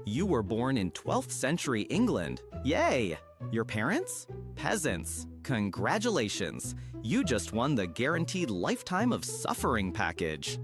You were born in 12th century England. Yay! Your parents? Peasants. Congratulations! You just won the guaranteed lifetime of suffering package.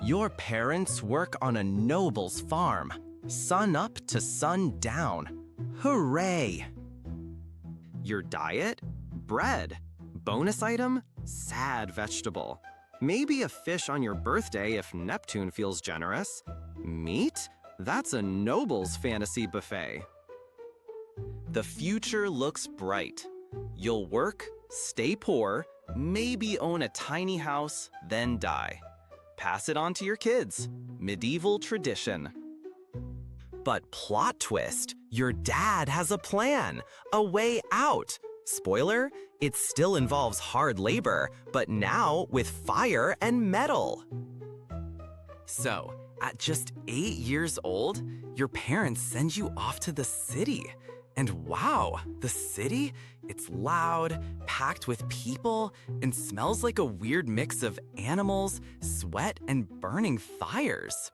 Your parents work on a noble's farm, sun up to sun down. Hooray! Your diet? Bread. Bonus item? Sad vegetable. Maybe a fish on your birthday if Neptune feels generous. Meat? That's a noble's fantasy buffet. The future looks bright. You'll work, stay poor, maybe own a tiny house, then die. Pass it on to your kids. Medieval tradition. But plot twist, your dad has a plan, a way out. Spoiler, it still involves hard labor, but now with fire and metal. So, at just 8 years old, your parents send you off to the city. And wow, the city, it's loud, packed with people, and smells like a weird mix of animals, sweat, and burning fires.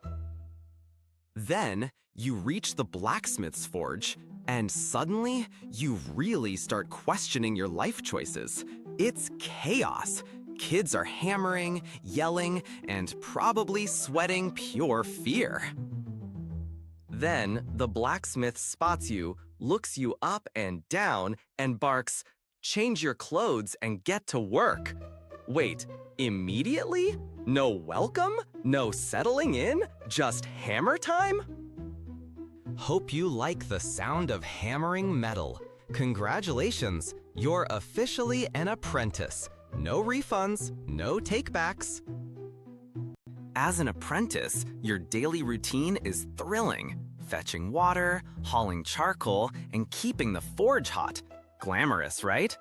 Then, you reach the blacksmith's forge, and suddenly, you really start questioning your life choices. It's chaos. Kids are hammering, yelling, and probably sweating pure fear. Then, the blacksmith spots you, looks you up and down, and barks, "Change your clothes and get to work." Wait, immediately? No welcome? No settling in? Just hammer time? Hope you like the sound of hammering metal. Congratulations, you're officially an apprentice. No refunds, no takebacks. As an apprentice, your daily routine is thrilling. Fetching water, hauling charcoal, and keeping the forge hot. Glamorous, right?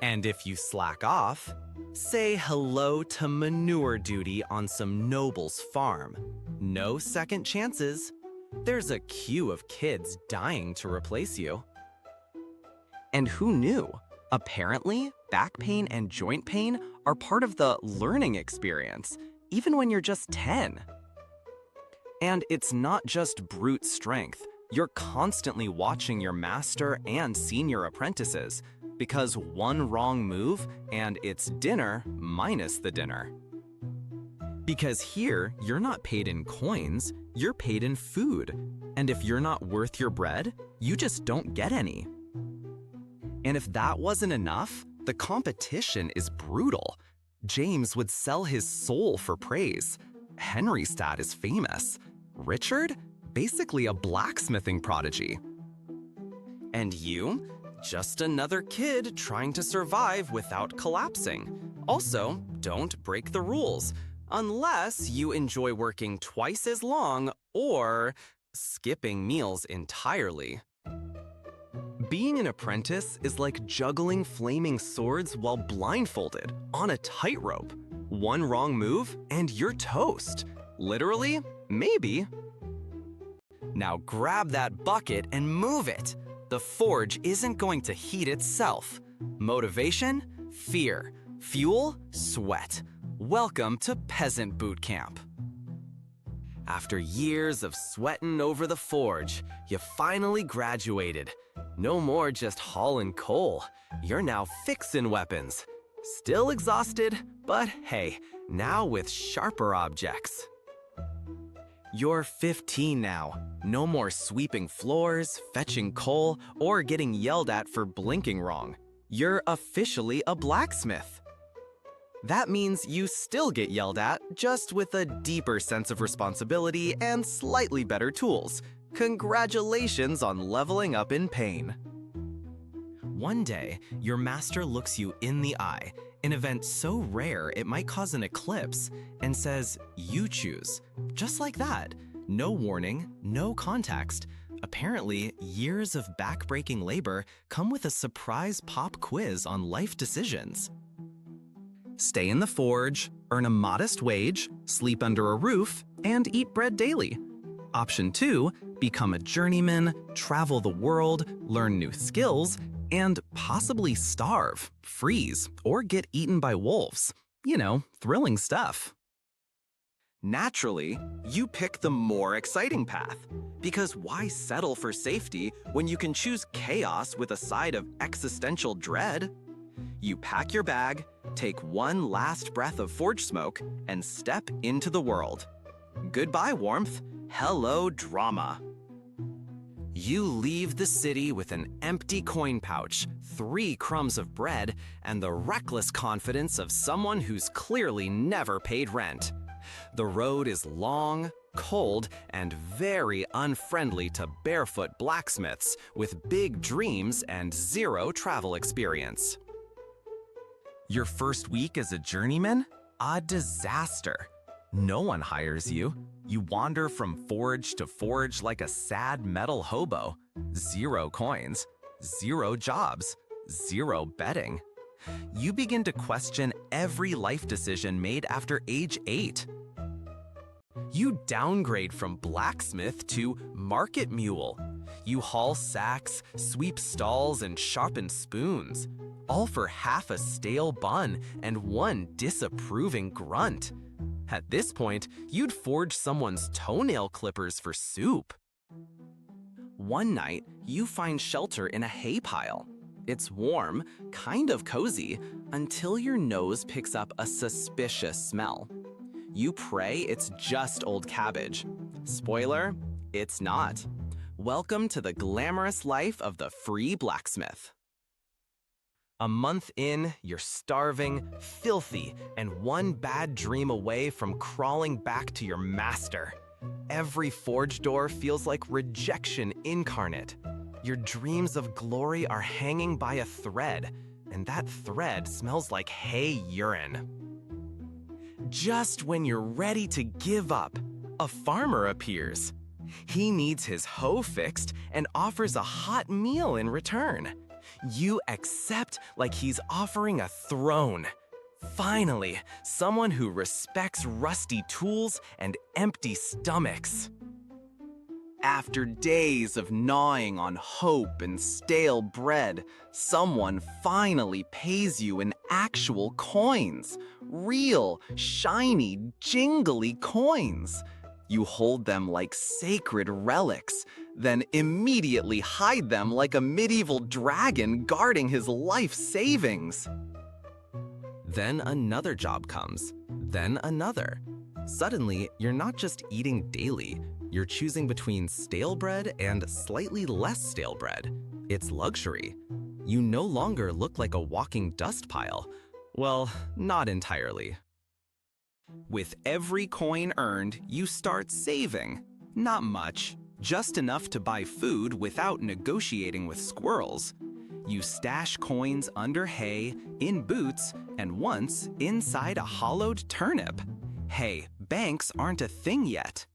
And if you slack off, say hello to manure duty on some noble's farm. No second chances. There's a queue of kids dying to replace you. And who knew? Apparently, back pain and joint pain are part of the learning experience, even when you're just 10. And it's not just brute strength. You're constantly watching your master and senior apprentices, because one wrong move and it's dinner minus the dinner. Because here, you're not paid in coins, you're paid in food. And if you're not worth your bread, you just don't get any. And if that wasn't enough, the competition is brutal. James would sell his soul for praise. Henry's dad is famous. Richard? Basically a blacksmithing prodigy. And you? Just another kid trying to survive without collapsing. Also, don't break the rules, unless you enjoy working twice as long or skipping meals entirely. Being an apprentice is like juggling flaming swords while blindfolded on a tightrope. One wrong move and you're toast. Literally, maybe. Now grab that bucket and move it. The forge isn't going to heat itself. Motivation? Fear. Fuel? Sweat. Welcome to peasant boot camp. After years of sweating over the forge, you finally graduated. No more just hauling coal. You're now fixing weapons. Still exhausted, but hey, now with sharper objects. You're 15 now. No more sweeping floors, fetching coal, or getting yelled at for blinking wrong. You're officially a blacksmith. That means you still get yelled at, just with a deeper sense of responsibility and slightly better tools. Congratulations on leveling up in pain. One day, your master looks you in the eye, an event so rare it might cause an eclipse, and says, "You choose." Just like that. No warning, no context. Apparently, years of back-breaking labor come with a surprise pop quiz on life decisions. Stay in the forge, earn a modest wage, sleep under a roof, and eat bread daily. Option 2, become a journeyman, travel the world, learn new skills, and possibly starve, freeze, or get eaten by wolves. You know, thrilling stuff. Naturally, you pick the more exciting path. Because why settle for safety when you can choose chaos with a side of existential dread? You pack your bag, take one last breath of forge smoke, and step into the world. Goodbye, warmth. Hello, drama. You leave the city with an empty coin pouch, 3 crumbs of bread, and the reckless confidence of someone who's clearly never paid rent. The road is long, cold, and very unfriendly to barefoot blacksmiths with big dreams and 0 travel experience. Your first week as a journeyman? A disaster. No one hires you. You wander from forge to forge like a sad metal hobo. 0 coins, 0 jobs, 0 betting. You begin to question every life decision made after age 8. You downgrade from blacksmith to market mule. You haul sacks, sweep stalls, and sharpen spoons, all for half a stale bun and 1 disapproving grunt. At this point, you'd forge someone's toenail clippers for soup. One night, you find shelter in a hay pile. It's warm, kind of cozy, until your nose picks up a suspicious smell. You pray it's just old cabbage. Spoiler, it's not. Welcome to the glamorous life of the free blacksmith. A month in, you're starving, filthy, and 1 bad dream away from crawling back to your master. Every forge door feels like rejection incarnate. Your dreams of glory are hanging by a thread, and that thread smells like hay urine. Just when you're ready to give up, a farmer appears. He needs his hoe fixed and offers a hot meal in return. You accept like he's offering a throne. Finally, someone who respects rusty tools and empty stomachs. After days of gnawing on hope and stale bread, someone finally pays you in actual coins. Real, shiny, jingly coins. You hold them like sacred relics, then immediately hide them like a medieval dragon guarding his life savings. Then another job comes, then another. Suddenly, you're not just eating daily, you're choosing between stale bread and slightly less stale bread. It's luxury. You no longer look like a walking dust pile. Well, not entirely. With every coin earned, you start saving. Not much, just enough to buy food without negotiating with squirrels. You stash coins under hay, in boots, and once inside a hollowed turnip. Hey, banks aren't a thing yet.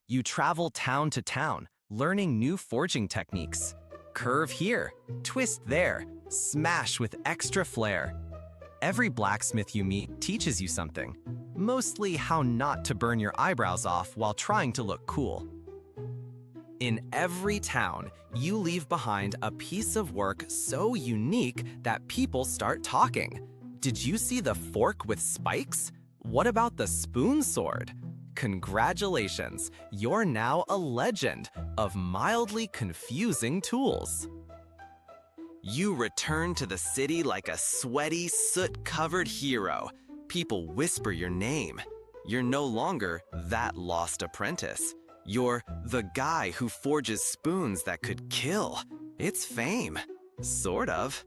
You travel town to town, learning new forging techniques. Curve here, twist there, smash with extra flair. Every blacksmith you meet teaches you something, mostly how not to burn your eyebrows off while trying to look cool. In every town, you leave behind a piece of work so unique that people start talking. Did you see the fork with spikes? What about the spoon sword? Congratulations, you're now a legend of mildly confusing tools. You return to the city like a sweaty, soot-covered hero. People whisper your name. You're no longer that lost apprentice. You're the guy who forges spoons that could kill. It's fame. Sort of.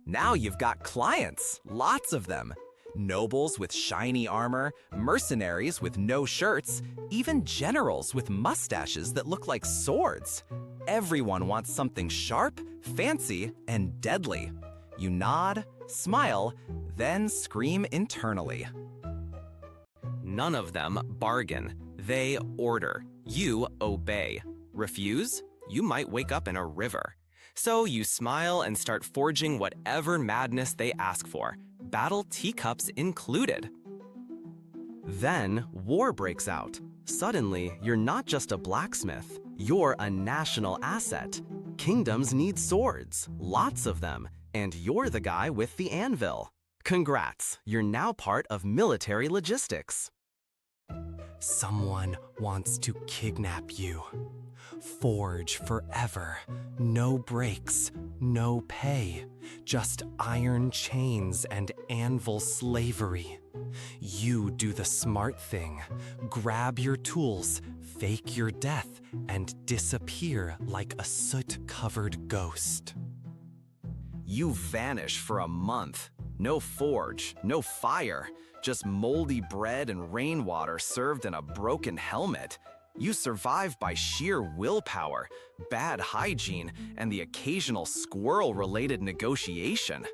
Now you've got clients, lots of them. Nobles with shiny armor, mercenaries with no shirts, even generals with mustaches that look like swords. Everyone wants something sharp, fancy, and deadly. You nod, smile, then scream internally. None of them bargain. They order. You obey. Refuse? You might wake up in a river. So you smile and start forging whatever madness they ask for, battle teacups included. Then war breaks out. Suddenly, you're not just a blacksmith, you're a national asset. Kingdoms need swords, lots of them, and you're the guy with the anvil. Congrats, you're now part of military logistics. Someone wants to kidnap you. Forge forever. No breaks, no pay. Just iron chains and anvil slavery. You do the smart thing. Grab your tools, fake your death, and disappear like a soot-covered ghost. You vanish for a month. No forge, no fire, just moldy bread and rainwater served in a broken helmet. You survive by sheer willpower, bad hygiene, and the occasional squirrel-related negotiation.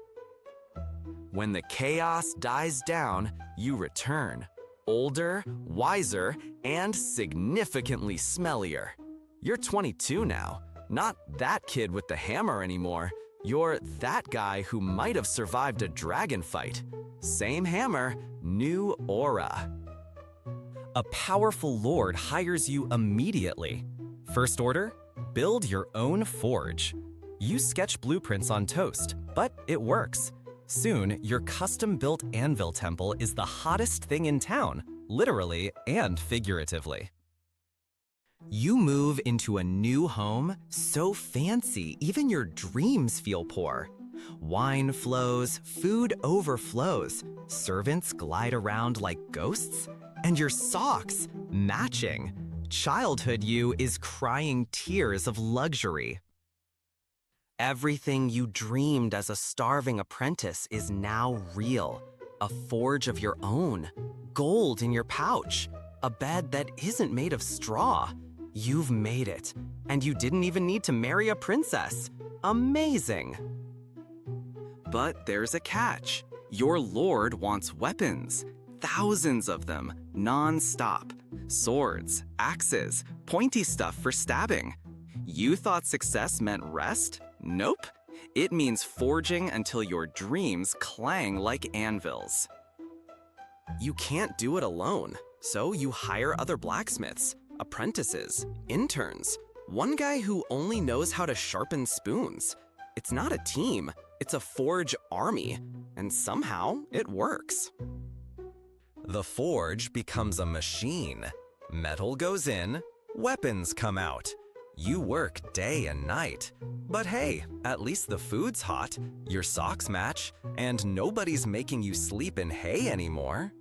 When the chaos dies down, you return. Older, wiser, and significantly smellier. You're 22 now, not that kid with the hammer anymore. You're that guy who might have survived a dragon fight. Same hammer, new aura. A powerful lord hires you immediately. First order, build your own forge. You sketch blueprints on toast, but it works. Soon, your custom-built anvil temple is the hottest thing in town, literally and figuratively. You move into a new home, so fancy even your dreams feel poor. Wine flows, food overflows, servants glide around like ghosts, and your socks, matching. Childhood you is crying tears of luxury. Everything you dreamed as a starving apprentice is now real. A forge of your own, gold in your pouch, a bed that isn't made of straw. You've made it, and you didn't even need to marry a princess. Amazing! But there's a catch. Your lord wants weapons. Thousands of them, non-stop. Swords, axes, pointy stuff for stabbing. You thought success meant rest? Nope. It means forging until your dreams clang like anvils. You can't do it alone, so you hire other blacksmiths, apprentices, interns, one guy who only knows how to sharpen spoons. It's not a team, it's a forge army, and somehow it works. The forge becomes a machine. Metal goes in, weapons come out. You work day and night. But hey, at least the food's hot, your socks match, and nobody's making you sleep in hay anymore.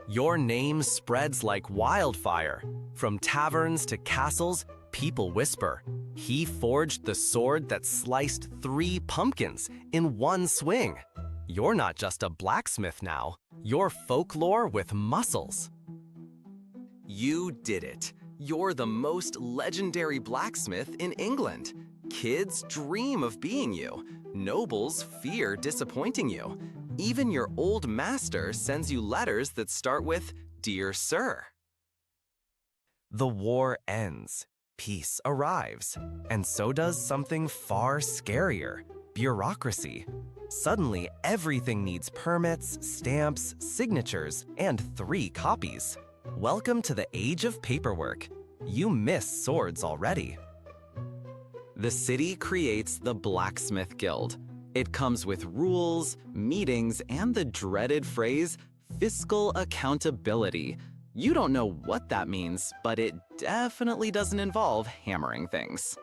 Your name spreads like wildfire. From taverns to castles, people whisper, "He forged the sword that sliced 3 pumpkins in one swing." You're not just a blacksmith now, you're folklore with muscles. You did it. You're the most legendary blacksmith in England. Kids dream of being you. Nobles fear disappointing you. Even your old master sends you letters that start with, "Dear Sir." The war ends. Peace arrives. And so does something far scarier, bureaucracy. Suddenly, everything needs permits, stamps, signatures, and 3 copies. Welcome to the age of paperwork. You miss swords already. The city creates the Blacksmith Guild. It comes with rules, meetings, and the dreaded phrase, fiscal accountability. You don't know what that means, but it definitely doesn't involve hammering things.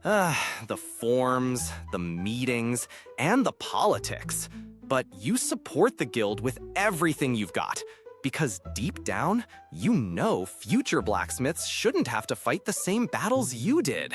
The forms, the meetings, and the politics. But you support the guild with everything you've got. Because deep down, you know future blacksmiths shouldn't have to fight the same battles you did.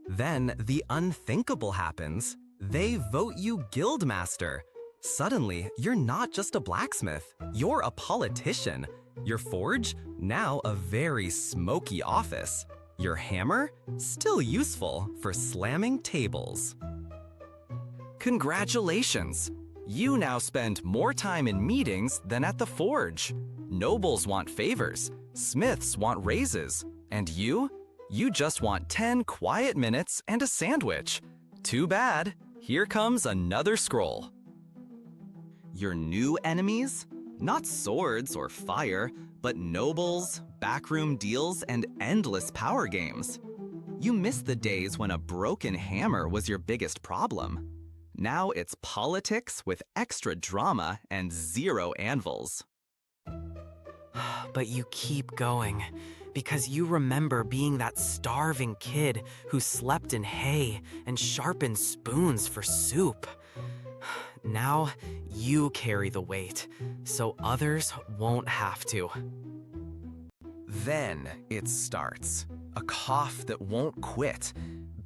Then the unthinkable happens. They vote you guildmaster. Suddenly, you're not just a blacksmith, you're a politician. Your forge, now a very smoky office. Your hammer, still useful for slamming tables. Congratulations! You now spend more time in meetings than at the forge. Nobles want favors, smiths want raises, and you just want 10 quiet minutes and a sandwich. Too bad, here comes another scroll. Your new enemies? Not swords or fire, but nobles, backroom deals, and endless power games. You miss the days when a broken hammer was your biggest problem. Now it's politics with extra drama and zero anvils. But you keep going, because you remember being that starving kid who slept in hay and sharpened spoons for soup. Now you carry the weight, so others won't have to. Then it starts. A cough that won't quit,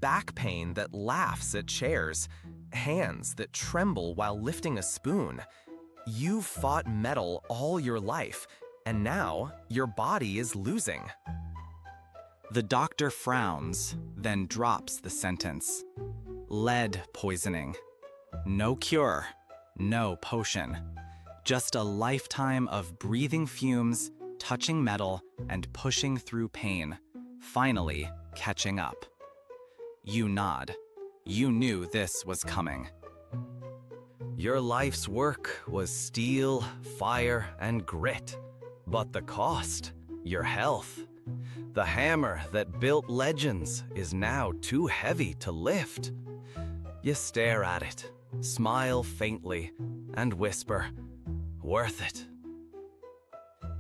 back pain that laughs at chairs, hands that tremble while lifting a spoon. You've fought metal all your life, and now your body is losing. The doctor frowns, then drops the sentence. Lead poisoning. No cure, no potion. Just a lifetime of breathing fumes, touching metal, and pushing through pain, finally catching up. You nod. You knew this was coming. Your life's work was steel, fire, and grit. But the cost, your health. The hammer that built legends is now too heavy to lift. You stare at it, smile faintly, and whisper, "Worth it."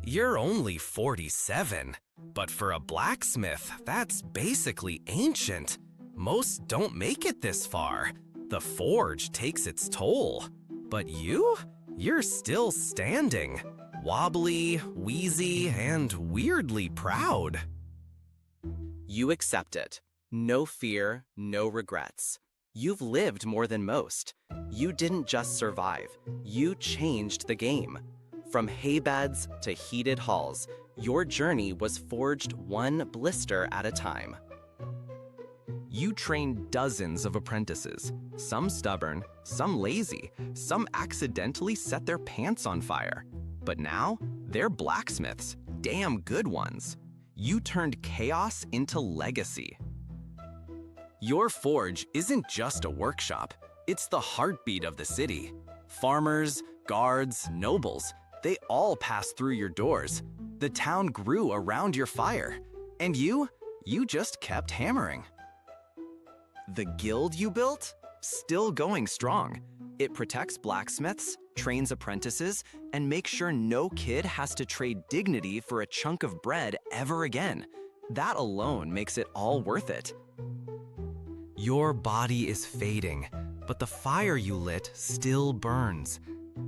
You're only 47, but for a blacksmith, that's basically ancient. Most don't make it this far. The forge takes its toll. But you're still standing. Wobbly, wheezy, and weirdly proud. You accept it. No fear, no regrets. You've lived more than most. You didn't just survive. You changed the game. From haybeds to heated halls, your journey was forged one blister at a time. You trained dozens of apprentices, some stubborn, some lazy, some accidentally set their pants on fire. But now, they're blacksmiths, damn good ones. You turned chaos into legacy. Your forge isn't just a workshop, it's the heartbeat of the city. Farmers, guards, nobles, they all passed through your doors. The town grew around your fire. And you just kept hammering. The guild you built? Still going strong. It protects blacksmiths, trains apprentices, and makes sure no kid has to trade dignity for a chunk of bread ever again. That alone makes it all worth it. Your body is fading, but the fire you lit still burns.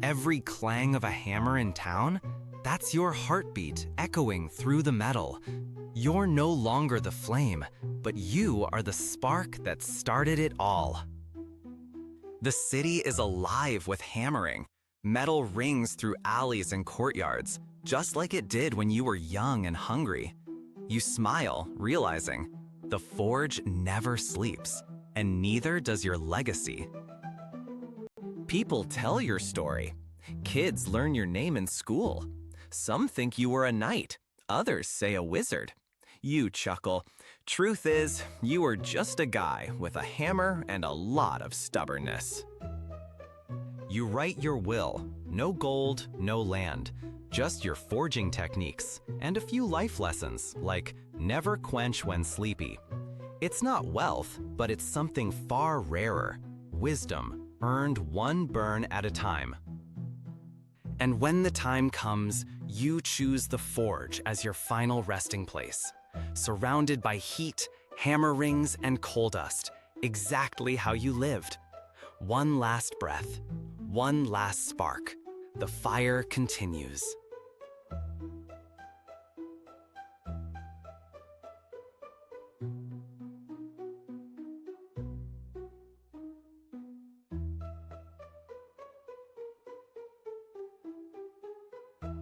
Every clang of a hammer in town, that's your heartbeat echoing through the metal. You're no longer the flame, but you are the spark that started it all. The city is alive with hammering. Metal rings through alleys and courtyards, just like it did when you were young and hungry. You smile, realizing the forge never sleeps, and neither does your legacy. People tell your story. Kids learn your name in school. Some think you were a knight, others say a wizard. You chuckle. Truth is, you were just a guy with a hammer and a lot of stubbornness. You write your will. No gold, no land. Just your forging techniques and a few life lessons, like never quench when sleepy. It's not wealth, but it's something far rarer. Wisdom, earned one burn at a time. And when the time comes, you choose the forge as your final resting place. Surrounded by heat, hammer rings, and coal dust, exactly how you lived. One last breath, one last spark. The fire continues.